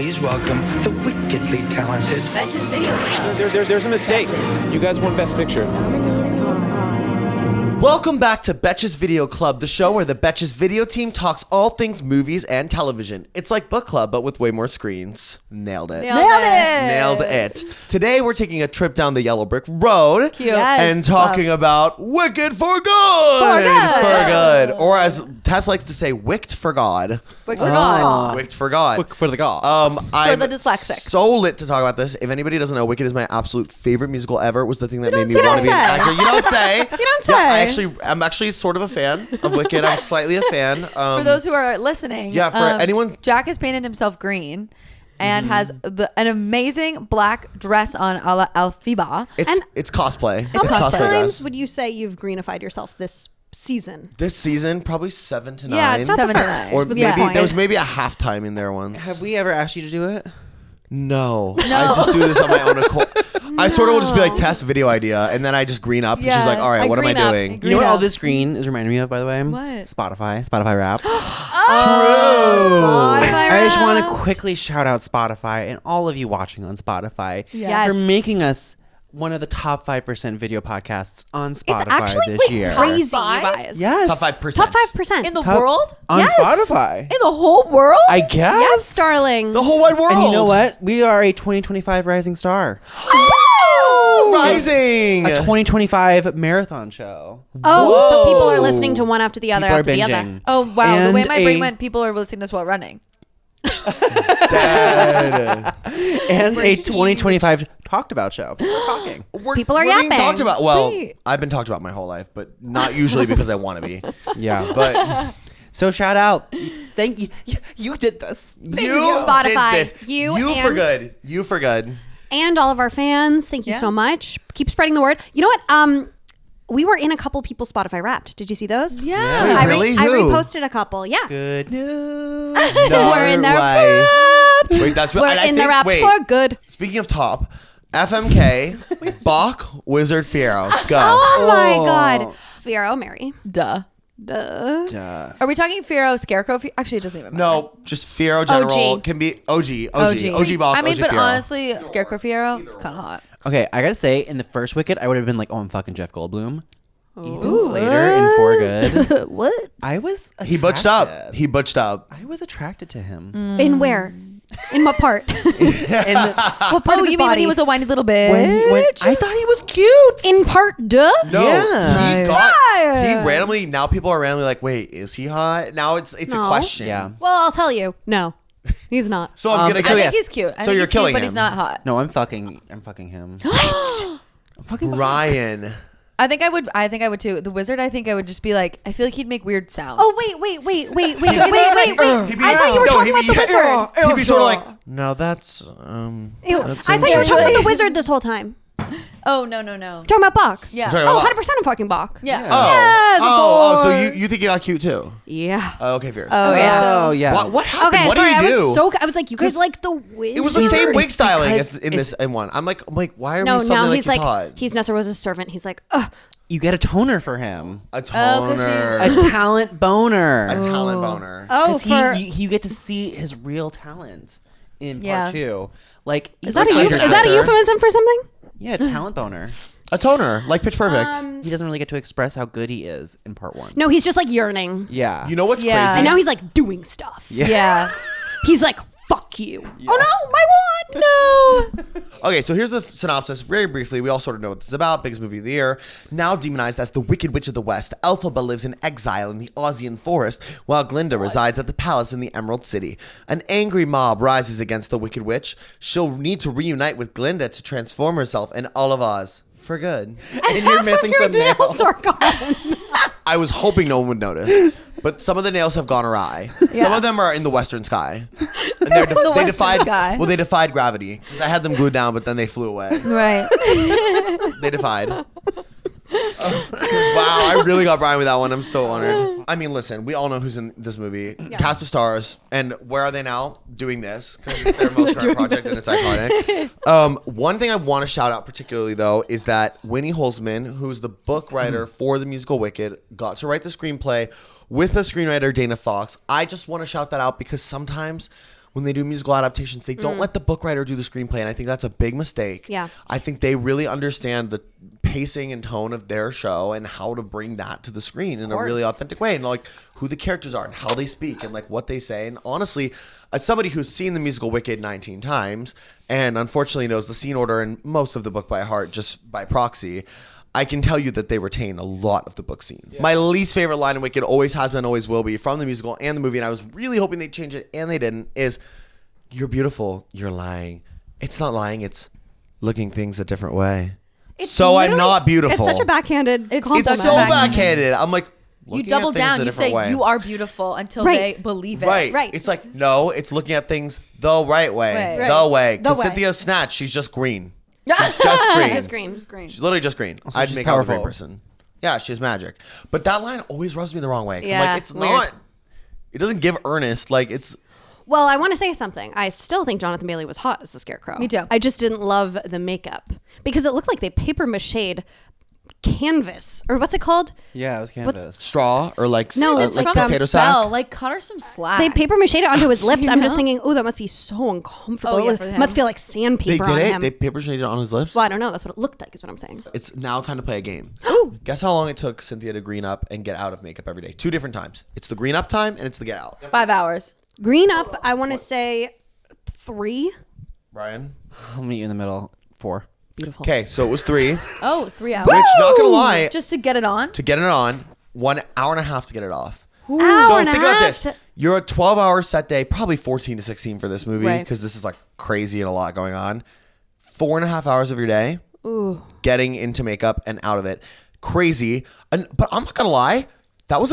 Please welcome the wickedly talented Betches Video Club. There's a mistake. Betches. You guys won Best Picture. Nominees are... Welcome back to Betches Video Club, the show where the Betches video team talks all things movies and television. It's like book club, but with way more screens. Nailed it. Nailed it. Today we're taking a trip down the yellow brick road and talking about Wicked for Good. For good. Or as Tess likes to say, Wicked for God. Wicked for God. Wicked for God. Wicked for the gods. I'm the dyslexics. so lit to talk about this. If anybody doesn't know, Wicked is my absolute favorite musical ever. It was the thing that made me want to be an actor. You don't say. You don't say. Yeah, I'm actually sort of a fan of Wicked. I'm slightly a fan. For those who are listening, yeah, for anyone, Jack has painted himself green and has an amazing black dress on a la Elphaba. It's cosplay. How many cosplay, times guys. would you say you've greenified yourself this season? This season, probably 7 to 9. Yeah, it's not 7 the to first. 9. Or was maybe the point. there was maybe a halftime in there once. Have we ever asked you to do it? No. I just do this on my own accord. I sort of will just be like, Test video idea, and then I just green up, and she's like, all right, what am I doing? You know what all this green is reminding me of, by the way? What? Spotify Wrapped. True. I just want to quickly shout out Spotify and all of you watching on Spotify Yes. for making us one of the top 5% video podcasts on Spotify It's actually this like year. crazy, you Five? guys. Yes. Top 5%. Top 5%. In the Top- world? on Yes. Spotify. In the whole world? I guess. Yes, darling. The whole wide world. And you know what? We are a 2025 rising star. Rising. A 2025 marathon show. Oh, so people are Whoa. listening to one after the other People are after the other. binging. Oh, wow. The way And my brain went, people are listening to us while running. Dead. And a 2025 talked about show. We're talking. People are we're being yapping. talked about. Well, Wait. I've been talked about my whole life, but not usually because I want to be. Yeah. But So shout out. Thank you. You did this. you Spotify. did this. You for and- good. You for good. And all of our fans, thank you Yeah. so much. Keep spreading the word. You know what? We were in a couple people Spotify Wrapped. Did you see those? Yeah. Wait, I really? I Who? reposted a couple. Yeah. Good news. We're in there way. Wrapped. Wait, that's what We're I in think, the Wrapped wait. for good. Speaking of top, FMK, Bach, Wizard, Fiyero. Go. Oh my Oh. God. Fiyero, Mary. Duh. Duh. Are we talking Fiyero, Scarecrow? Actually, it doesn't even matter. No, just Fiyero general. OG. Can be OG Bach, I mean, OG but Fiyero. honestly, Scarecrow Fiyero is kind of hot. Okay, I gotta say, in the first Wicked, I would have been like, oh, I'm fucking Jeff Goldblum. Ethan Slater in For Good. What? I was He butched up. attracted. He butched up. I was attracted to him. In where? In what part? And What part Oh, of his you mean when body? he was a whiny little bitch? when I thought he was cute. in part duh? No, Yeah. he randomly. Now people are randomly like, wait, is he hot? Now it's a No. question. Yeah. Well, I'll tell you. No, he's not. So I'm gonna so I guess think he's cute. I So think you're he's killing cute, but him. he's not hot. No, I'm fucking him. What? I'm fucking Ryan. I think I would too. The Wizard, I think I would just be like, I feel like he'd make weird sounds. Oh, wait. He'd be- I thought you were no, talking he'd about be- the wizard. He'd be sort of like, no, that's Ew. that's I thought you were talking about interesting. the wizard this whole time. Oh, no. Talking about Bach. Yeah. Sorry, Oh, what? 100% I'm fucking Bach. Yeah. Yes, of So course. you think he got cute too? Yeah. Okay, fierce. Oh, Okay, yeah. so- Oh yeah. What happened? Okay, what sorry. did he do? I was like, you guys 'Cause like the wizard. It was the same wig It's styling because as in this in one. I'm like, why are No, we suddenly now like he's like, hot? he's Nessa Rose's servant. He's like, ugh. You get a toner for him. A 'cause toner. he's- A talent boner. A talent boner. Oh, 'Cause for you get to see his real talent in part Yeah. 2. Like is that Like a Tiger is that a Tiger. euphemism for something? yeah, talent boner. A toner, like Pitch Perfect. He doesn't really get to express how good he is in part 1. No, he's just like yearning, Yeah. You know what's Yeah. crazy? and now he's like doing stuff. Yeah. Yeah. He's like, fuck you. Oh no, my wand. No. Okay, so here's the synopsis. Very briefly, we all sort of know what this is about. Biggest movie of the year. Now demonized as the Wicked Witch of the West, Elphaba lives in exile in the Aussian forest, while Grande resides at the palace in the Emerald City. An angry mob rises against the Wicked Witch. She'll need to reunite with Grande to transform herself and all of Oz for good. And you're missing some nails. Are gone. I was hoping no one would notice, but some of the nails have gone awry. Some of them are in the western sky. And they western defied sky. Well, they defied gravity. 'Cause I had them glued down, but then they flew away. Right. They defied. Wow, I really got Bryan with that one. I'm so honored. I mean, listen, we all know who's in this movie. Cast of stars. And where are they now? Doing this. Because it's their most current project and it's iconic. One thing I want to shout out particularly, though, is that Winnie Holzman, who's the book writer for the musical Wicked, got to write the screenplay with the screenwriter Dana Fox. I just want to shout that out because sometimes when they do musical adaptations, they don't let the book writer do the screenplay, and I think that's a big mistake. Yeah. I think they really understand the pacing and tone of their show and how to bring that to the screen in a really authentic way, and like who the characters are and how they speak and like what they say. And honestly, as somebody who's seen the musical Wicked 19 times and unfortunately knows the scene order and most of the book by heart just by proxy, I can tell you that they retain a lot of the book scenes. My least favorite line in Wicked always has been, always will be, from the musical and the movie, and I was really hoping they'd change it, and they didn't, is, "You're beautiful, you're lying." It's not lying, it's looking things a different way. So I'm not beautiful. It's such a backhanded compliment. It's so backhanded. I'm like, You double down. You say you are beautiful until they believe it. Right. It's like, no, it's looking at things the right way. Right. The way. Because The way. Cynthia's snatch, she's just green. She's just green. Just green. She's literally just green. Also, I'd she's make out with a green powerful. person. Yeah, she has magic. But that line always rubs me the wrong way. 'Cause I'm Yeah, like, it's weird. not. It doesn't give earnest. Like, it's. Well, I want to say something. I still think Jonathan Bailey was hot as the Scarecrow. Me too. I just didn't love the makeup because it looked like they paper mached canvas, or what's it called? Yeah, it was canvas. Straw or like, No, It's like from potato a spell. sack. Like, cut her some slack. They paper mached it onto his lips. You I'm just know? thinking, oh, that must be so uncomfortable. Oh, yeah, It for him. must feel like They sandpaper did on it. him. They paper shaded it on his lips. Well, I don't know. That's what it looked like, is what I'm saying. It's now time to play a game. Ooh. Guess how long it took Cynthia to green up and get out of makeup every day? 2 different times. It's the green up time and it's the get out. 5 hours. Green up, I want to say 3. Brian? I'll meet you in the middle. 4. Beautiful. Okay, so it was 3. Oh, 3 hours. Which, not gonna lie, Just to get it on. to get it on, 1 hour and a half to get it off. Hour So and a think about half this. to- You're a 12-hour set day, probably 14 to 16 for this movie Right. because this is like crazy and a lot going on. 4.5 hours of your day getting into makeup and out of it. Crazy. But I'm not going to lie. That was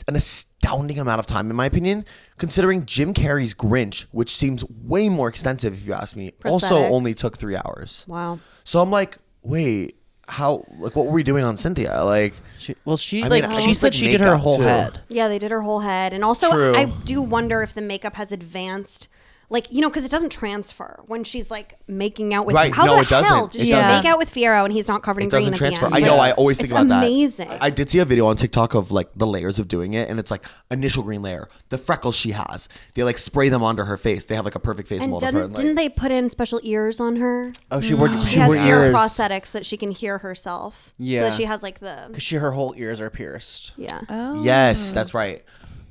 an astounding amount of time, in my opinion, considering Jim Carrey's Grinch, which seems way more extensive, if you ask me, also Prosthetics. only took 3 hours. Wow. So I'm like, wait, how, like, what were we doing on Cynthia? Like, She I like mean, I she guess, said like, she did her makeup, whole too. head. Yeah, they did her whole head. And also, True. I do wonder if the makeup has advanced. Like, you know, because it doesn't transfer when she's like making out with Right. him. How No, the it doesn't. hell did It she doesn't. make out with Fiyero and he's not covered in it green doesn't at transfer. the I end? know. I always think It's about that. amazing. I did see a video on TikTok of like the layers of doing it, and it's like initial green layer, the freckles she has. They like spray them onto her face. They have like a perfect face And mold of her. didn't they put in special ears on her? Oh, she wore She has ear ears prosthetics that she can hear herself. So Yeah. that she has like the because her whole ears are pierced. yeah. Yes, that's right.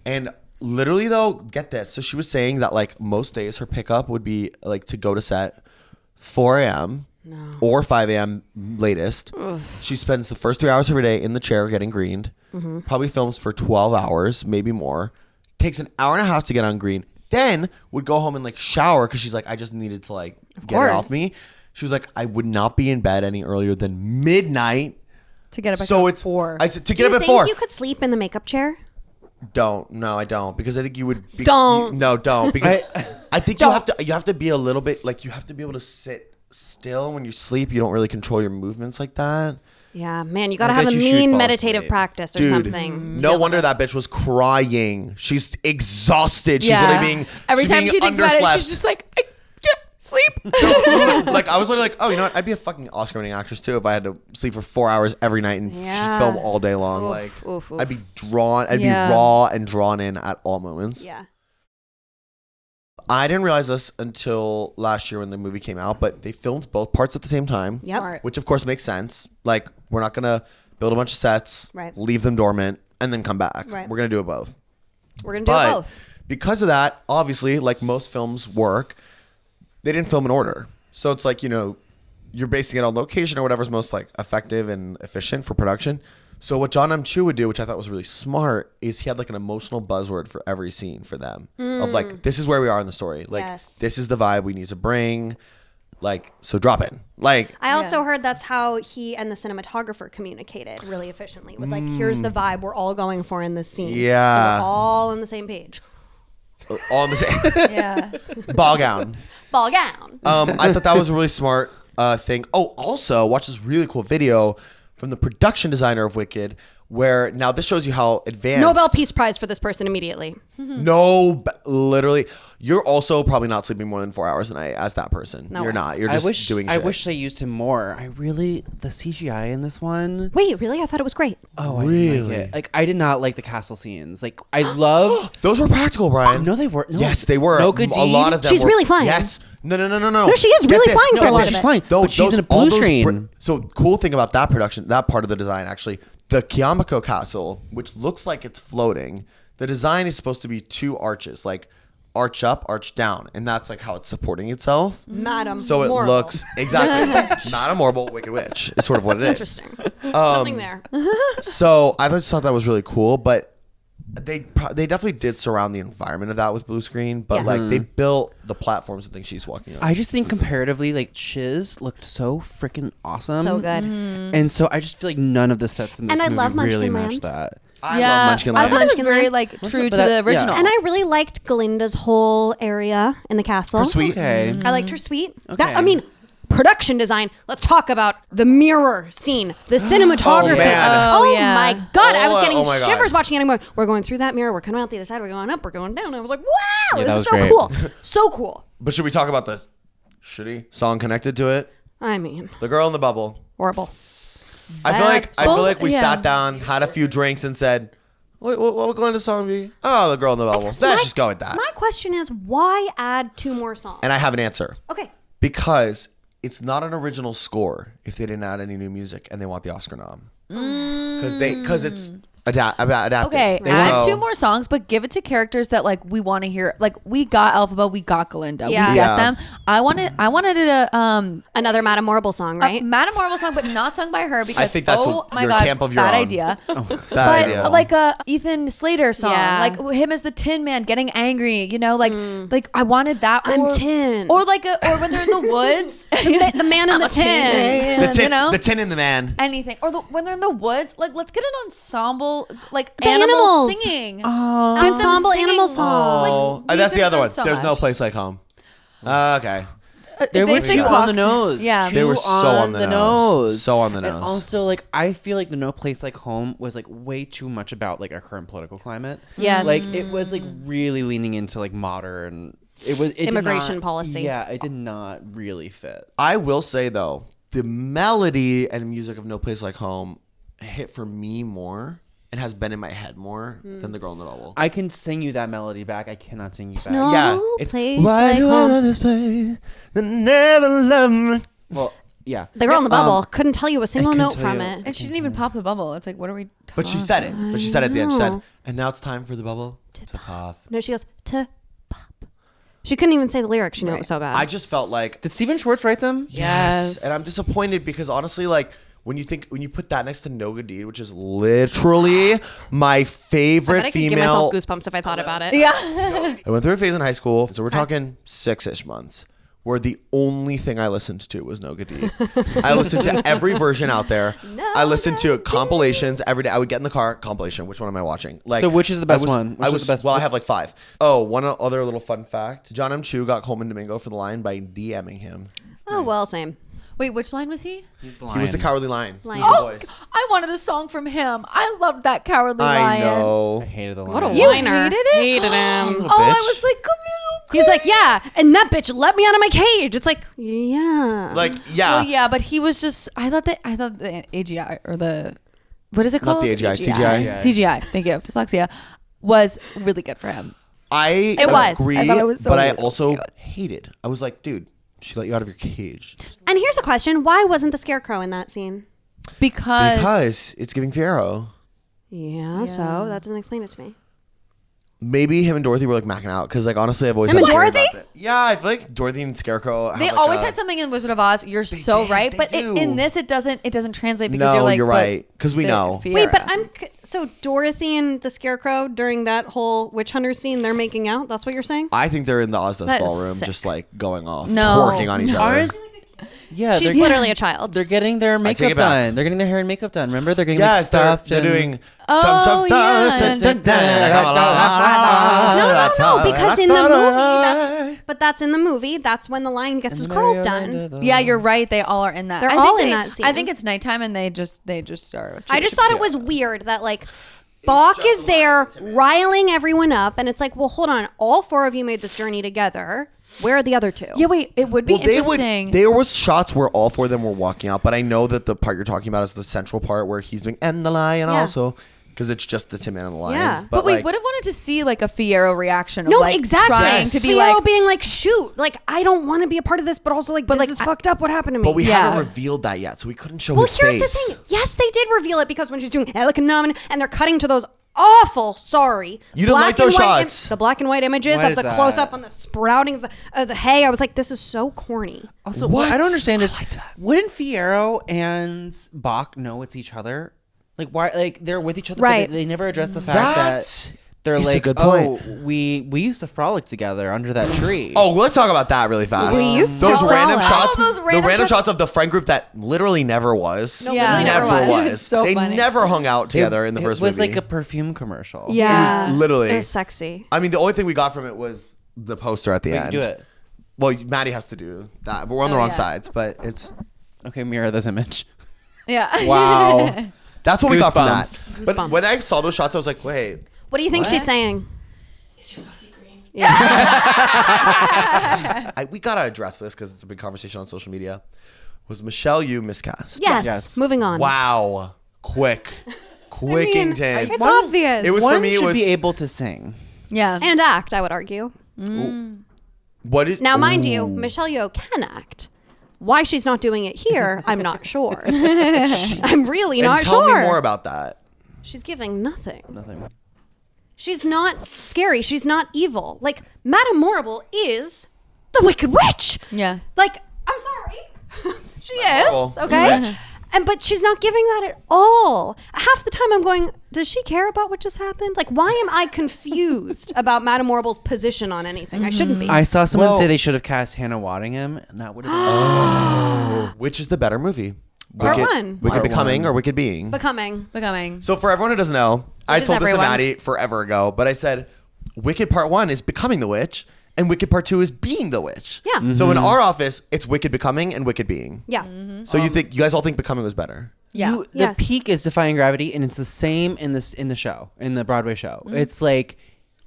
And literally though, get this. So she was saying that like most days her pickup would be like to go to set 4 a.m. or 5 a.m. latest. She spends the first 3 hours of her day in the chair getting greened. Probably films for 12 hours, maybe more. Takes an hour and a half to get on green. Then would go home and like shower because she's like, I just needed to like get it off course. me. She was like, I would not be in bed any earlier than midnight. To get it back So at it's 4. I said to Do get you up at think 4. you could sleep in the makeup chair? Don't. No, I don't. Because I think you would be, Don't. no, don't. Because I think you have to be a little bit like you have to be able to sit still when you sleep. You don't really control your movements like that. Yeah, man, you got to I have bet a you she'd mean fall meditative asleep. practice or Dude, something. no wonder that bitch was crying. She's exhausted. She's literally being Every she's time being she thinks about it, underslept. she's just like, I can't sleep. Like I was literally like, oh, you know what? I'd be a fucking Oscar-winning actress too if I had to sleep for 4 hours every night and Yeah. film all day long. Oof, like oof, oof. I'd be drawn. I'd Yeah. be raw and drawn in at all moments. Yeah. I didn't realize this until last year when the movie came out, but they filmed both parts at the same time. Yep. Smart. Which of course makes sense. Like we're not gonna build a bunch of sets, Right. leave them dormant, and then come back. Right. We're gonna do it both. We're going to do But it both. because of that, obviously, like most films work, they didn't film in order. So it's like, you know, you're basing it on location or whatever's most like effective and efficient for production. So what John M. Chu would do, which I thought was really smart, is he had like an emotional buzzword for every scene for them. Of like, this is where we are in the story. Like, Yes. this is the vibe we need to bring. Like, so drop in. Like, I also heard that's how he and the cinematographer communicated really efficiently. It was like, here's the vibe we're all going for in this scene. Yeah. So we're all on the same page. on the same Yeah. ball gown. Ball gown. I thought that was a really smart thing. Oh, also, watch this really cool video from the production designer of Wicked where now this shows you how advanced. Nobel Peace Prize for this person immediately. No, literally. You're also probably not sleeping more than 4 hours a night as that person. No You're way. not. You're just doing shit. I wish they used him more. The CGI in this one. Wait, really? I thought it was great. Oh, I Really? didn't like it. Like, I did not like the castle scenes. Like, I loved. Those were practical, Brian. No, they weren't. No. Yes, they were. No good A lot of them She's were. really flying. Yes. No. No, she is Get really this. flying for a No, lot she's of it. fine. But she's in a blue screen. So cool thing about that production, that part of the design actually, the Kiamako Castle, which looks like it's floating, the design is supposed to be two arches, like arch up, arch down, and that's like how it's supporting itself. Madam. So it Morrible. looks exactly Madam Morrible, Wicked Witch is sort of what it is. Interesting. Something there. So I just thought that was really cool, but they definitely did surround the environment of that with blue screen, but Yes. like they built the platforms and things she's walking on. I just think comparatively, like, Shiz looked so freaking awesome. So good. And so I just feel like none of the sets in this And I movie love really Munchkin matched Land. that. I yeah, love Munchkin I Land. thought it was Munchkin very Land. like true to But that- the yeah. original. And I really liked Galinda's whole area in the castle. Her suite. Okay. I liked her suite. Okay. That, I mean, production design. Let's talk about the mirror scene, the cinematography. Oh, man. Oh, yeah. my God. I was Oh, getting oh my God. shivers watching it anymore. We're going through that mirror. We're coming out the other side. We're going up. We're going down. I was like, wow, Yeah, that this is was so great. cool. So cool. But should we talk about the shitty song connected to it? I mean, The Girl in the Bubble. horrible. I feel like we yeah. sat down, had a few drinks, and said, "What would Glenda's song be?" Oh, The Girl in the Bubble. Let's just go with that. My question is, why add 2 more songs? And I have an answer. Okay. Because it's not an original score if they didn't add any new music and they want the Oscar nom. Because it's adapted. Okay, They add want- 2 more songs, but give it to characters that like we want to hear. Like we got Elphaba, we got Galinda, Yeah. we get Yeah. them. I wanted it a Another Madame Morrible song, right? Madame Marvel song, but not sung by her because I think that's my your God, camp of your bad own. idea. Bad But idea. like a Ethan Slater song, Yeah. like him as the Tin Man getting angry, you know, like I wanted that. I'm or, tin. or like or when they're in the woods, the man in the tin. the tin, you know? the tin in the man. anything, or when they're in the woods, like let's get an ensemble, like The animals animals. singing, Ensemble animal song. Oh, we that's the did other that one. so There's no much. place like home. Okay. They were sing too on clocked. the nose. Yeah. They were Too so on the nose. So on the And nose. also, like, I feel like the No Place Like Home was like way too much about like our current political climate. Yes. Like it was like really leaning into like modern. It did Immigration not- policy. Yeah, it did not really fit. I will say though, the melody and music of No Place Like Home hit for me more and has been in my head more than The Girl in the Bubble. I can sing you that melody back. I cannot sing you back. No. Yeah, it's Place why Like do I Home. love this place that never loved me. Well, yeah. The Girl in the Bubble couldn't tell you a single couldn't note tell from you. it. and she didn't even pop the bubble. It's like, what are we? But she said it. But she said at the end. She said, know. "And now it's time for the bubble to pop." No, she goes, to pop. She couldn't even say the lyrics. She knew it was so bad. I just felt like Did Steven Schwartz write them? yes, and I'm disappointed because honestly, like when you put that next to No Good Deed, which is literally my I favorite bet I could female. give myself goosebumps if I thought about it. Yeah. I went through a phase in high school, so we're talking 6-ish months, where the only thing I listened to was No Good Deed. I listened to every version out there. I listened to compilations every day. I would get in the car, compilation. Which one am I watching? Like, So which is the best I was- one? Which I is was the best- Well, I have like 5. Oh, one other little fun fact: John M. Chu got Coleman Domingo for the line by DMing him. Oh, well, same. Wait, which line was he? He's the He was the Cowardly Lion. Lion. He was the Oh, voice. I wanted a song from him. I loved that Cowardly I Lion. know. I hated the line. What a You whiner. hated it? Hated him. Little Oh, I bitch. was like, come here, He's like, yeah, and that bitch let me out of my cage. It's like, yeah. Like, yeah. Well, yeah, but he was just. I thought the AGI or the what is it Not called? the AGI, CGI. CGI. Thank you. Dyslexia was really good for him. I It was. agree, I thought it was so but I good. also hated. I was like, dude, she let you out of your cage. And here's a question: why wasn't the Scarecrow in that scene? Because It's giving Fiyero. Yeah, so that doesn't explain it to me. Maybe him and Dorothy were like macking out because, like, honestly, I've always Him had and a theory Dorothy? about that. Yeah, I feel like Dorothy and Scarecrow. they have like always a- had something in Wizard of Oz. You're so did, right, they but do. in this it doesn't translate because No, you're like, right because we know. Wait, but so Dorothy and the Scarecrow during that whole witch hunter scene, they're making out. That's what you're saying? I think they're in the Oz Dust That is ballroom, sick. just like going off, No. twerking on each other. Yeah, She's they're- literally a child. They're getting their take makeup it back. done. They're getting their hair and makeup done. Remember, they're getting Yes, stuff. they're doing. Oh, No, because in the movie, that's in the movie. That's when the lion gets his curls done. Yeah, you're right. They all are in that. They're I think all in that scene. I think it's nighttime and they just start. I just thought it was weird that like Bach is there riling everyone up, and it's like, well, hold on, all 4 of you made this journey together. Where are the other 2? Yeah, wait. It would be interesting. There was shots where all 4 of them were walking out, but I know that the part you're talking about is the central part where he's doing "and the lion" Yeah. also, because it's just the Tin Man and the Lion. Yeah. but we like, would have wanted to see like a Fiyero reaction. Of, No, like, exactly. Trying to be Fiyero like, being like, shoot, like I don't want to be a part of this, but also like, this like, is fucked up. What happened to me? But we Yeah. haven't revealed that yet, so we couldn't show well, his here's face. the thing. Yes, they did reveal it because when she's doing Elikanam and they're cutting to those awful, sorry, You didn't like those shots. the black and white images Why of is the that? close up on the sprouting of the hay. I was like, this is so corny. Also, What? what I don't understand is, wouldn't Fiyero and Bach know it's each other? Like, why? Like, they're with each other, Right. but they never address the fact that they're is a like, good oh, point. we used to frolic together under that tree. Oh, let's talk about that really fast. We used to those frolic. random shots, Oh, those the random random shots. shots of the friend group that literally never was. No, Yeah. literally never never was. It was so they funny. never hung out together in the first It was movie. like a perfume commercial. Yeah, literally. it was sexy. I mean, the only thing we got from it was the poster at the We end. can do it. Well, Maddie has to do that, but we're on the Oh, wrong yeah. sides. But it's Okay, mirror this image. yeah. Wow. that's what we got from that. Goosebumps. But Goosebumps. when I saw those shots, I was like, wait. What do you think What? she's saying? We gotta address this because it's a big conversation on social media. Was Michelle Yeoh miscast? Yes. Yes. Moving on. Wow. Quickington. It's obvious. It was One for me. It should was be able to sing. Yeah. and act, I would argue. what did Now, mind you, Ooh. Michelle Yeoh can act. Why she's not doing it here, I'm not sure. I'm really And not tell sure. me more about that. She's giving nothing. Nothing. She's not scary. She's not evil. Like, Madame Morrible is the Wicked Witch. Yeah. Like, I'm sorry. she Morrible, is, okay? witch. But she's not giving that at all. Half the time I'm going, does she care about what just happened? Like, why am I confused about Madame Morrible's position on anything? I shouldn't be. I saw someone Well- say they should have cast Hannah Waddingham, and that would have been. Which is the better movie? Part Wicked, one. Wicked Part Becoming one. or Wicked Being? Becoming. So for everyone who doesn't know, I is told this to everyone. Maddie forever ago, but I said Wicked Part 1 is becoming the witch and Wicked Part 2 is being the witch. Yeah. So in our office, it's Wicked Becoming and Wicked Being. Yeah. So you guys all think Becoming was better? Yeah. The Yes. peak is Defying Gravity, and it's the same in the show, in the Broadway show. It's like,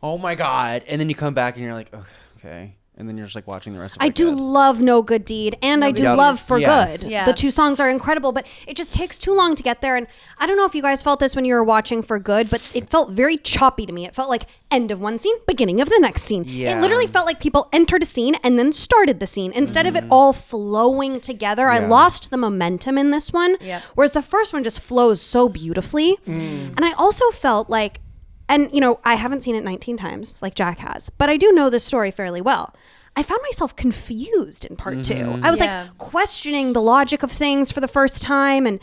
oh my god, and then you come back and you're like, oh, okay, and then you're just like watching the rest of it. I do love No Good Deed and I do Good Deed. love For Yes. Good. Yeah. The two songs are incredible, but it just takes too long to get there. And I don't know if you guys felt this when you were watching For Good, but it felt very choppy to me. It felt like end of one scene, beginning of the next scene. Yeah. It literally felt like people entered a scene and then started the scene instead of it all flowing together. I Yeah. lost the momentum in this one, Yep. whereas the first one just flows so beautifully. And I also felt like, and you know, I haven't seen it 19 times like Jack has, but I do know this story fairly well. I found myself confused in part two. I was Yeah. like questioning the logic of things for the first time. And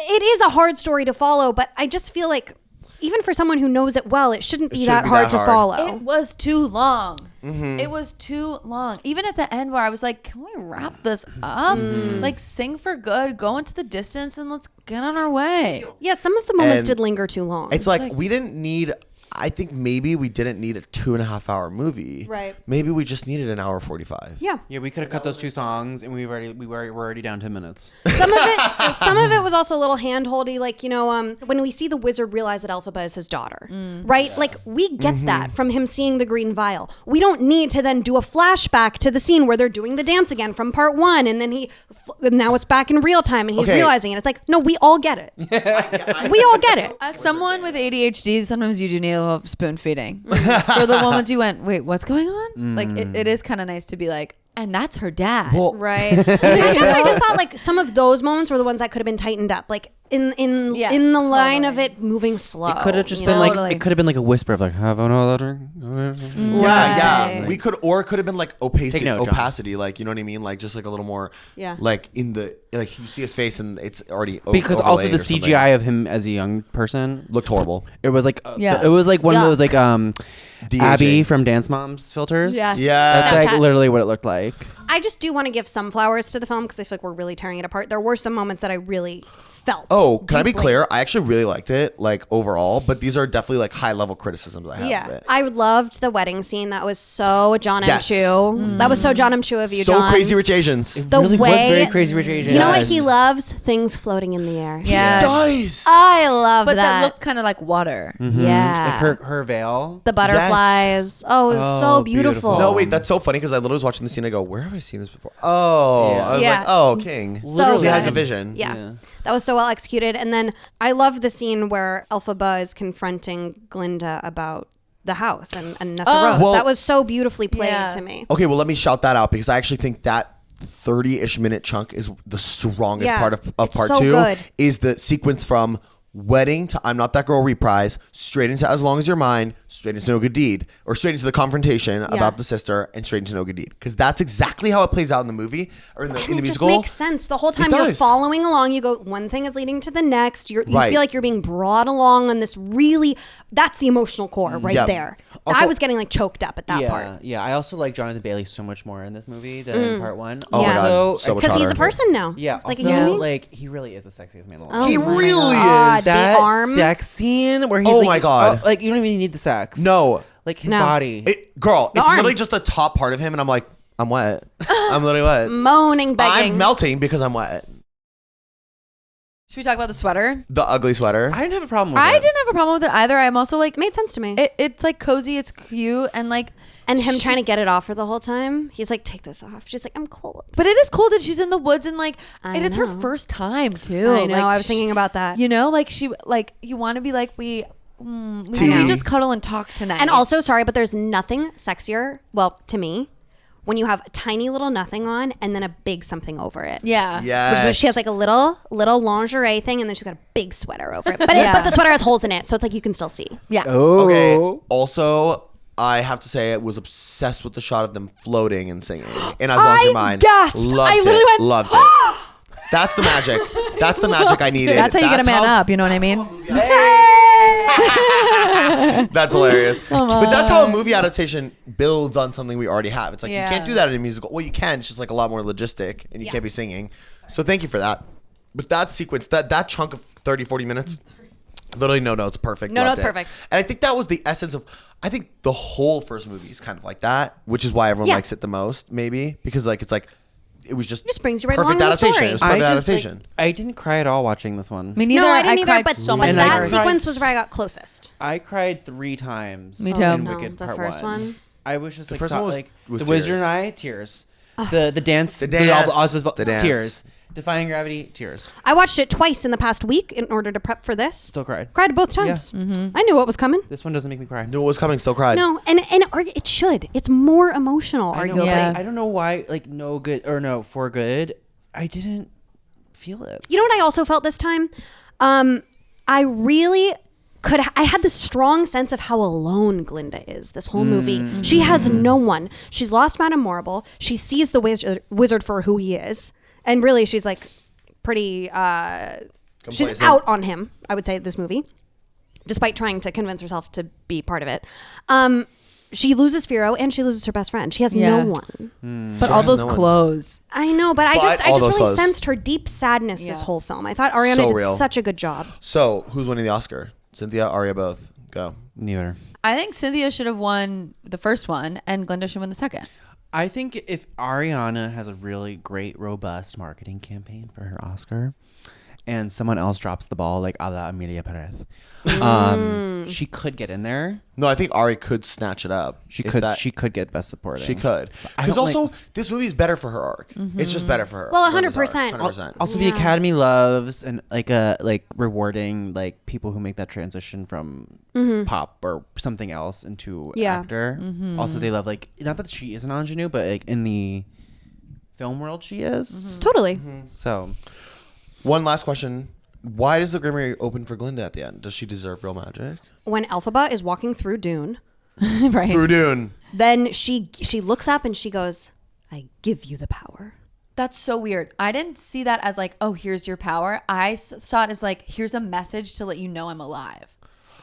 it is a hard story to follow, but I just feel like even for someone who knows it well, it shouldn't be shouldn't that be hard that to hard. follow. It was too long. It was too long. Even at the end where I was like, can we wrap this up? Like sing For Good, go into the distance and let's get on our way. Yeah, some of the moments And did linger too long. It's like we didn't need. I think maybe we didn't need a 2.5 hour movie. Right. Maybe we just needed an hour 45. yeah. Yeah, we could have cut those two songs, and we were already down 10 minutes. Some of it was also a little handholdy, like, you know, when we see the wizard realize that Elphaba is his daughter, right? Like, we get that from him seeing the green vial. We don't need to then do a flashback to the scene where they're doing the dance again from part one, and then now it's back in real time, and he's Okay. realizing it. It's like, no, we all get it. We all get it. As someone with ADHD, sometimes you do need a little spoon feeding. For the moments you went, wait, what's going on? Like, it is kind of nice to be like, and that's her dad. Well, Right. I guess I just thought like some of those moments were the ones that could have been tightened up, like in Yeah, the line totally. of it moving slow. It could have just you been know? like Totally. it could have been like a whisper of like have another. Yeah. Right. We could, or it could have been like Take note, John. opacity, like, you know what I mean? Like, just like a little more, Yeah. like like you see his face and it's already Because also overlaid the or something. CGI of him as a young person looked horrible. It was like Yeah. it was like one of those like De-aging. Abby from Dance Moms filters. Yes. Yeah. That's like literally what it looked like. I just do want to give some flowers to the film because I feel like we're really tearing it apart. There were some moments that I really felt. Oh, can I be deeply. clear? I actually really liked it, like overall, but these are definitely like high level criticisms I have of Yeah, it. I loved the wedding scene. That was so John M. Yes. Chu. That was so John M. Chu of you, So John. Crazy Rich Asians. The really was way very Crazy Rich Asians. You know what Yes. he loves? Things floating in the air. Yeah. Does. I love But that that. looked kind of like water. Yeah. Like her veil. The butterflies. Oh, it was Oh, so beautiful. beautiful. No, wait, that's so funny because I literally was watching the scene. I go, where have I seen this before? Oh, Yeah. I was Yeah. like, oh, King. So he has good. a vision. Yeah. That was so well executed. And then I love the scene where Elphaba is confronting Glinda about the house and Nessa Rose. Well- that was so beautifully played Yeah. to me. Okay, well, let me shout that out because I actually think that 30-ish minute chunk is the strongest Yeah. part of It's part so 2 good. is the sequence from wedding to I'm Not That Girl reprise, straight into As Long As You're Mine, straight into No Good Deed, or straight into the confrontation about the sister, and straight into No Good Deed. Because that's exactly how it plays out in the movie or in the And it musical. just makes sense. The whole time It you're does. following along, you go, one thing is leading to the next. You Right. feel like you're being brought along on this really, that's the emotional core right Yep. there. Also- I was getting like choked up at that yeah, part. yeah. I also like Jonathan Bailey so much more in this movie than in part 1. Oh my Yeah. God, Also, so much Because he's a hotter. person now. yeah. It's like Also, a human being. like he really is the sexiest man alive. Oh He my really God, is. the That arm. sex scene where he's Oh like, my God. like you don't even need the sex. No. like his No. body. Girl, it's arm. literally just the top part of him, and I'm like, I'm wet. I'm literally wet. Moaning, begging. I'm melting because I'm wet. Should we talk about the sweater? The ugly sweater. I didn't have a problem with I it. didn't have a problem with it either. I'm also like, It made sense to me. it's like cozy, it's cute, and like, and him trying to she's- get it off her the whole time. He's like, take this off. She's like, I'm cold. But it is cold and she's in the woods and like, I and it's her know. first time too. I know. Like, I was thinking about that. You know, like you want to be like we Tea. just cuddle and talk tonight. And also, sorry, but there's nothing sexier, well, to me, when you have a tiny little nothing on and then a big something over it. yeah, Yes. Which is what she has like a little lingerie thing, and then she's got a big sweater over it. But Yeah. but the sweater has holes in it, so it's like you can still see. yeah. Oh. Okay. Also, I have to say, I was obsessed with the shot of them floating and singing. And As Long As You're Mine. gasped. Loved I it. literally went, Loved it. That's the magic. That's the magic I needed. That's how you get a man how- up. You know what I mean? That's hilarious. But that's how a movie adaptation builds on something we already have. It's like Yeah. you can't do that in a musical. Well, you can. It's just like a lot more logistic, and you can't be singing. So thank you for that. But that sequence, that chunk of 30, 40 minutes, literally no notes, perfect. No Loved notes, it. perfect. And I think that was the essence of. I think the whole first movie is kind of like that, which is why everyone Yeah. likes it the most, maybe because like it's like it was just Just brings you right perfect along in the adaptation. story. It was perfect adaptation. Like, I didn't cry at all watching this one. Me neither. No, I didn't either. cried But, so but much. And I that cried sequence was where I got closest. I cried 3 times. Me too. In No, Wicked the Part first one. I was just like, first one was the Wizard tears. and I, tears. The dance, The dance. the The tears. dance. Defying Gravity, tears. I watched it twice in the past week in order to prep for this. Still cried. Cried both times. I knew what was coming. This one doesn't make me cry. Knew what was coming, still cried. No, and it should. It's more emotional, I know, arguably. Yeah. I don't know why, like, no good or no for good. I didn't feel it. You know what I also felt this time? I really I had this strong sense of how alone Glinda is this whole movie. She has no one. She's lost Madame Morrible. She sees the wizard for who he is. And really, she's like pretty, she's Complacent. out on him, I would say, this movie, despite trying to convince herself to be part of it. She loses Fiyero and she loses her best friend. She has Yeah. no one. But all has those no one. clothes. I know, but I But just all those really clothes. sensed her deep sadness this Yeah. whole film. I thought Ariana So did real. such a good job. So who's winning the Oscar? Cynthia, Aria, both. Go. Neither. I think Cynthia should have won the first one and Glinda should win the second. I think if Ariana has a really great, robust marketing campaign for her Oscar, and someone else drops the ball, like a la Amelia Perez, she could get in there. No, I think Ari could snatch it up. She If could. that- She could get Best Supporting. She could. I Because don't also, like- this movie is better for her arc. It's just better for her. Well, Glinda's arc, 100%. 100%. Also, the Academy loves and like rewarding like people who make that transition from pop or something else into Yeah. actor. Also, they love like not that she is an ingenue, but like in the film world, she is. Totally. So One last question. Why does the Grimmery open for Glinda at the end? Does she deserve real magic? When Elphaba is walking through Dune, Right. Through Dune. then she looks up and she goes, "I give you the power." That's so weird. I didn't see that as like, oh, here's your power. I saw it as like, here's a message to let you know I'm alive.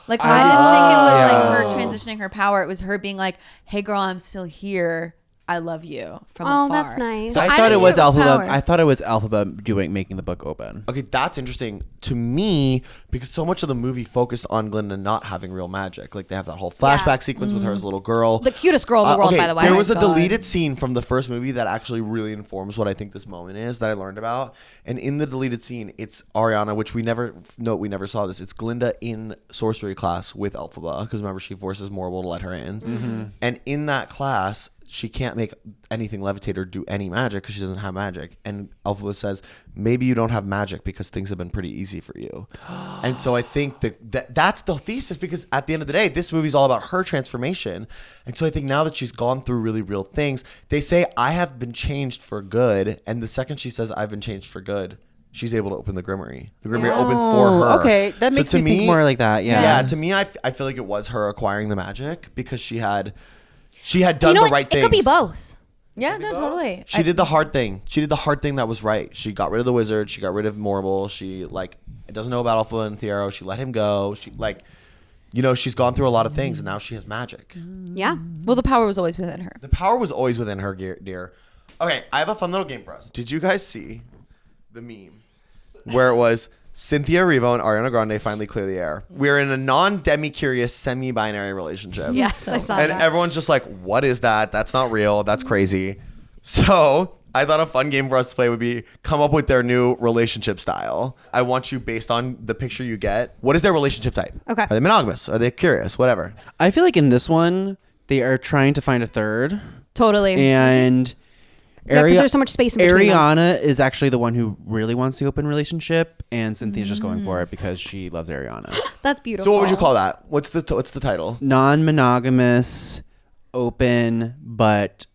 Like, I didn't think it was like her transitioning her power. It was her being like, hey, girl, I'm still here. I love you from Oh, afar. that's nice. So I I thought didn't it was think Elphaba. power. I thought it was Elphaba making the book open. Okay, that's interesting to me because so much of the movie focused on Glinda not having real magic. Like they have that whole flashback sequence with her as a little girl. The cutest girl in the world, okay, by the way. There Oh was my a God. deleted scene from the first movie that actually really informs what I think this moment is that I learned about. And in the deleted scene, it's Ariana, which we never saw this. It's Glinda in sorcery class with Elphaba because remember she forces Morble to let her in. And in that class, she can't make anything levitate or do any magic because she doesn't have magic. And Elphaba says, maybe you don't have magic because things have been pretty easy for you. And so I think that's the thesis because at the end of the day, this movie's all about her transformation. And so I think now that she's gone through really real things, they say, I have been changed for good. And the second she says, I've been changed for good, she's able to open the Grimoire. The Grimoire opens for her. Okay, that makes me think more like that. Yeah, to me, I feel like it was her acquiring the magic because she had done the right things. It could be both. Yeah, no, totally. She did the hard thing. She did the hard thing that was right. She got rid of the wizard. She got rid of Morble. She doesn't know about Elphaba and Fiyero. She let him go. She she's gone through a lot of things and now she has magic. Yeah. Well, the power was always within her. The power was always within her, dear. Okay, I have a fun little game for us. Did you guys see the meme where it was Cynthia Erivo and Ariana Grande finally clear the air? We're in a non-demi-curious, semi-binary relationship. Yes, I saw And that. everyone's just like, what is that? That's not real. That's crazy. So I thought a fun game for us to play would be come up with their new relationship style. I want you, based on the picture you get, what is their relationship type? Okay. Are they monogamous? Are they curious? Whatever. I feel like in this one, they are trying to find a third. Totally. And Yeah, 'cause there's so much space in between them. Ariana is actually the one who really wants the open relationship, and Cynthia's just going for it because she loves Ariana. That's beautiful. So what would you call that? What's the title? Non-monogamous, open, but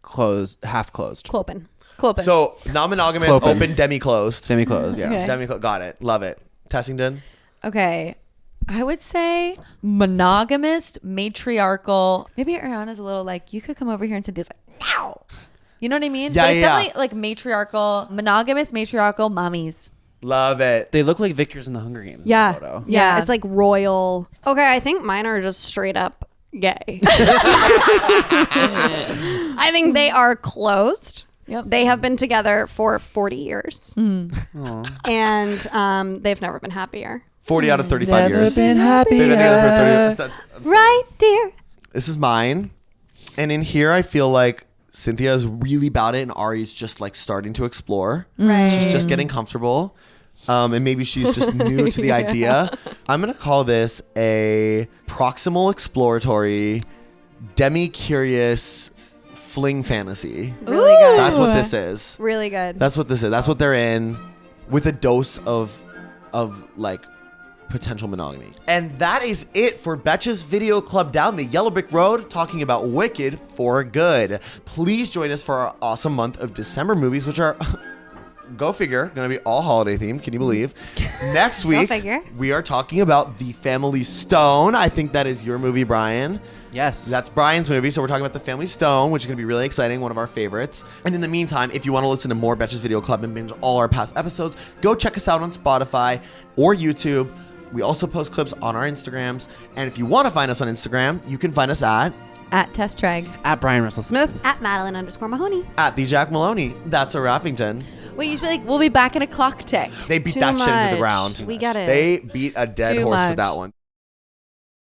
closed, half closed. Clopen. Clopen. So non-monogamous, Clopen. open, demi-closed. Semi-closed, yeah. Okay. Demi-closed. Got it. Love it. Tessington? Okay. I would say monogamous, matriarchal. Maybe Ariana's a little like, you could come over here and Cynthia's like, no. You know what I mean? Yeah, but it's yeah. definitely like matriarchal, monogamous, matriarchal mommies. Love it. They look like victors in the Hunger Games. Yeah. In the photo. Yeah. Yeah. It's like royal. Okay, I think mine are just straight up gay. I think they are closed. Yep. They have been together for 40 years. And they've never been happier. 40 out of 35 years. been They've been together for 30 I'm sorry. Right, dear? This is mine. And in here, I feel like Cynthia is really about it and Ari's just like starting to explore. Right. She's just getting comfortable. And maybe she's just new to the idea. I'm going to call this a proximal exploratory, demi-curious fling fantasy. Really good. That's what this is. Really good. That's what this is. That's what they're in with a dose of like potential monogamy. And that is it for Betches Video Club down the Yellow Brick Road talking about Wicked for Good. Please join us for our awesome month of December movies, which are go figure, gonna be all holiday themed. Can you believe? Next week, figure. we are talking about The Family Stone. I think that is your movie, Brian. Yes. That's Brian's movie, so we're talking about The Family Stone, which is going to be really exciting, one of our favorites. And in the meantime, if you want to listen to more Betches Video Club and binge all our past episodes, go check us out on Spotify or YouTube. We also post clips on our Instagrams. And if you want to find us on Instagram, you can find us at Tess Treg. At Brian Russell Smith. At Madeline_Mahoney. the Jack Maloney. That's a Rappington. Wait, you should be like, we'll be back in a clock tick. They beat Too that shit into the much. ground. We get it. They beat a dead Too horse much. with that one.